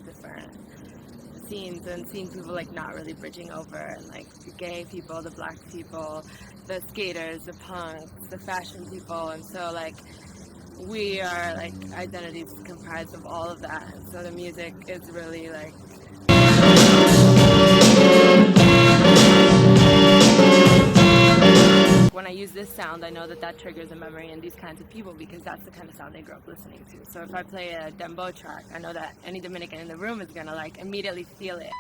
different scenes, and seeing people like not really bridging over, and like the gay people, the black people, the skaters, the punks, the fashion people, and so like we are like identities comprised of all of that, and so the music is really like when I use this sound, I know that that triggers a memory in these kinds of people because that's the kind of sound they grew up listening to. So if I play a Dembow track, I know that any Dominican in the room is gonna like immediately feel it.